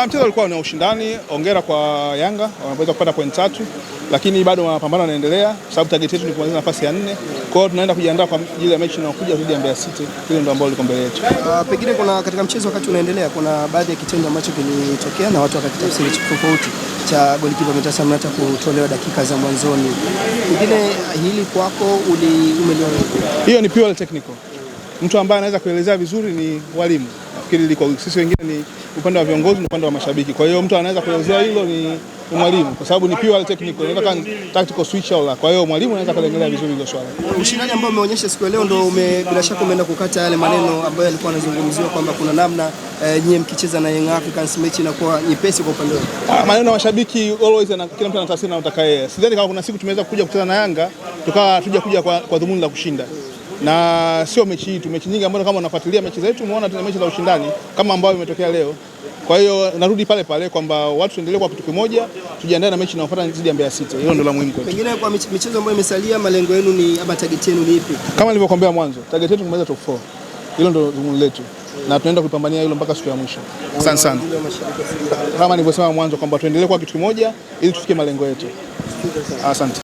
Mchezo ulikuwa ni ushindani. Hongera kwa Yanga, wameweza kupata point 3, lakini bado mapambano yanaendelea kwa sababu target yetu ni kumaliza nafasi ya 4. Kwa hiyo tunaenda kujiandaa kwa ajili ya mechi inayokuja dhidi ya Mbeya City. Hilo ndio ambalo liko mbele yetu. Pengine kuna katika mchezo wakati unaendelea kuna baadhi ya kitendo ambacho kilitokea na watu wakakitafsiri tofauti cha golikipa Mtasa Mnata kutolewa dakika za mwanzoni. Pengine hili kwako umeliona? Hiyo ni pure technical. Mtu ambaye anaweza kuelezea vizuri ni walimu. Nafikiri liko sisi wengine ni upande wa viongozi na upande wa mashabiki. Kwa hiyo mtu anaweza kuelezea hilo ni mwalimu kwa sababu ni pure technical. Inataka tactical switch au la. Kwa hiyo mwalimu anaweza kuelezea vizuri hilo swala. Ushindani ambao umeonyesha siku ya leo ndio bila shaka umeenda kukata yale maneno ambayo yalikuwa yanazungumziwa kwamba kuna namna nyie mkicheza na Young Africans mechi inakuwa nyepesi kwa upande wao. Maneno ya mashabiki always kila mtu anatafsiri na anataka yeye. Sidhani kama kuna siku tumeweza kuja kucheza na Yanga tukawa kuja kwa dhumuni la kushinda. Na sio mechi hii tu, mechi nyingi ambazo kama unafuatilia mechi zetu umeona tuna mechi za ushindani kama ambayo imetokea leo. Kwa hiyo narudi pale pale kwamba watu tuendelee kwa kitu kimoja, tujiandae na mechi inayofuata dhidi ya Mbeya City. Hilo ndio la muhimu kwetu. Pengine kwa michezo ambayo imesalia, malengo yenu ni ama target yenu ni ipi? Kama nilivyokuambia mwanzo, target yetu kumaliza top 4. Hilo ndio dhumuni letu. Na tunaenda kupambania hilo mpaka siku ya mwisho. Asante sana. Kama nilivyosema mwanzo kwamba tuendelee kwa kitu kimoja ili tufikie malengo yetu. Asante.